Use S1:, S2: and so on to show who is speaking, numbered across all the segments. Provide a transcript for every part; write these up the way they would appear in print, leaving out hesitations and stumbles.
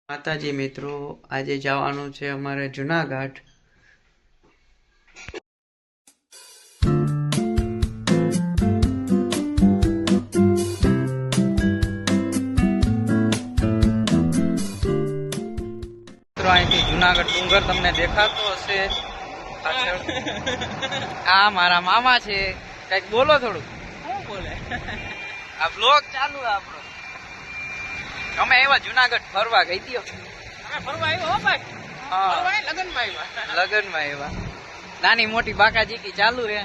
S1: માતાજી મિત્રો, આજે જવાનું છે અમારે જુનાગઢ. મિત્રો અહીંથી જુનાગઢ ડુંગર તમને દેખાતો હશે પાછળ. આ મારા મામા છે. કઈક બોલો થોડું.
S2: શું બોલે?
S1: આ બ્લોગ ચાલુ આપણો. અમે એવા જુનાગઢ ફરવા ગઈ દો.
S2: અમે ફરવા આવ્યો હો ભાઈ.
S1: હા,
S2: લગનમાં આવ્યા.
S1: લગનમાં એવા નાની મોટી બાકાજીકી ચાલુ રે.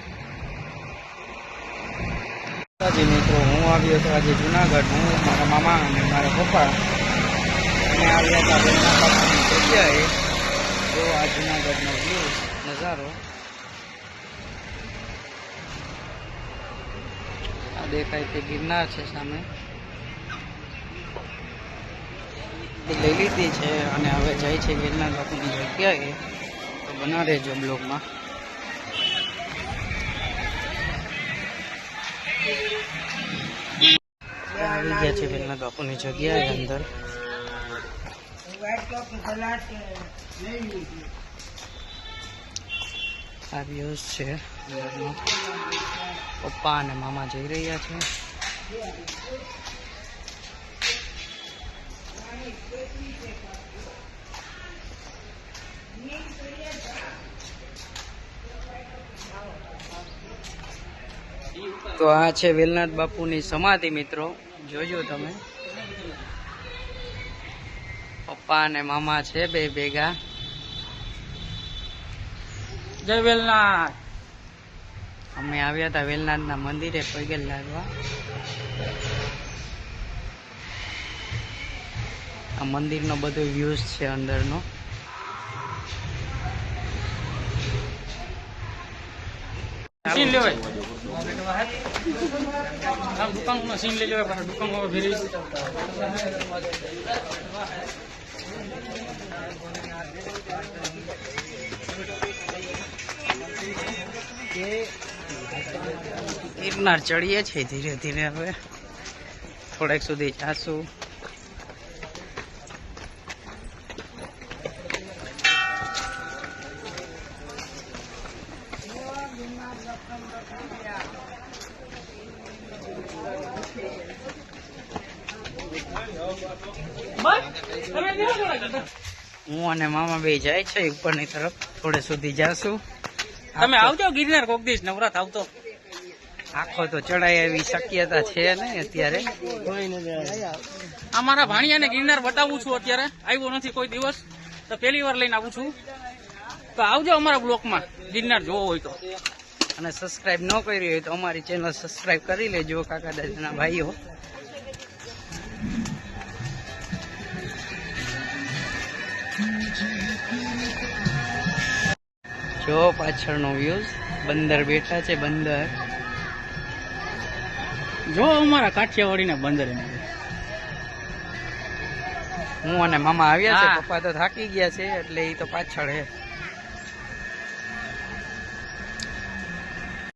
S1: મિત્રો, હું આવ્યો હતો આજે જુનાગઢ. હું, મારા મામા અને મારા પપ્પા અમે આવ્યા હતા બેના બાપાની જગ્યાએ. જો આ જુનાગઢનો વ્યૂ નજારો આ દેખાય તે ગિરનાર છે સામે. લઈ લીધી છે અને હવે જાય છે ગિરનાર બાપુની જગ્યાએ. તો બના રહેજો બ્લોગમાં. આવી ગયા છે ગિરનાર બાપુની જગ્યાએ અંદર. આ વ્યૂઝ છે. પપ્પા અને મામા જઈ રહ્યા છે. તો આ છે વેલનાથ બાપુની સમાધિ. મિત્રો જોજો તમે. પપ્પા અને મામા છે બે ભેગા.
S2: જય વેલનાથ.
S1: અમે આવ્યા હતા વેલનાથના મંદિરે પગે લાગવા. આ મંદિરનો બધો વ્યૂઝ છે અંદરનો.
S2: સીન લેવાય. દુકાનમાં સીન લઈ લેવાય. પાછા દુકાનમાં ફેરી
S1: ગિરનાર ચડીએ છીએ ધીરે ધીરે. હવે થોડેક સુધી જાશું. હું અને મામા બે જાય છે ઉપરની તરફ. થોડે સુધી જાશું.
S2: તમે આવજો ગિરનાર કોક દિવસ નવરાત આવતો.
S1: આખો તો ચડાય એવી શક્યતા છે ને અત્યારે.
S2: અમારા ભાણિયાને ગિરનાર બતાવું છું. અત્યારે આવ્યો નથી કોઈ દિવસ, તો પહેલી વાર લઈને આવું છું. તો આવજો અમારા બ્લોકમાં ગિરનાર જોવો હોય તો.
S1: અને સબસ્ક્રાઇબ ન કરી હોય તો અમારી ચેનલ સબસ્ક્રાઇબ કરી લેજો કાકા દાદાના ભાઈઓ. જો પાછળનો વ્યૂઝ. બંદર બેઠા છે. બંદર
S2: જો અમારા કાઠિયાવાડીના બંદર.
S1: હું અને મામા આવ્યા છે. પપ્પા તો થાકી ગયા છે એટલે એ તો પાછળ હે.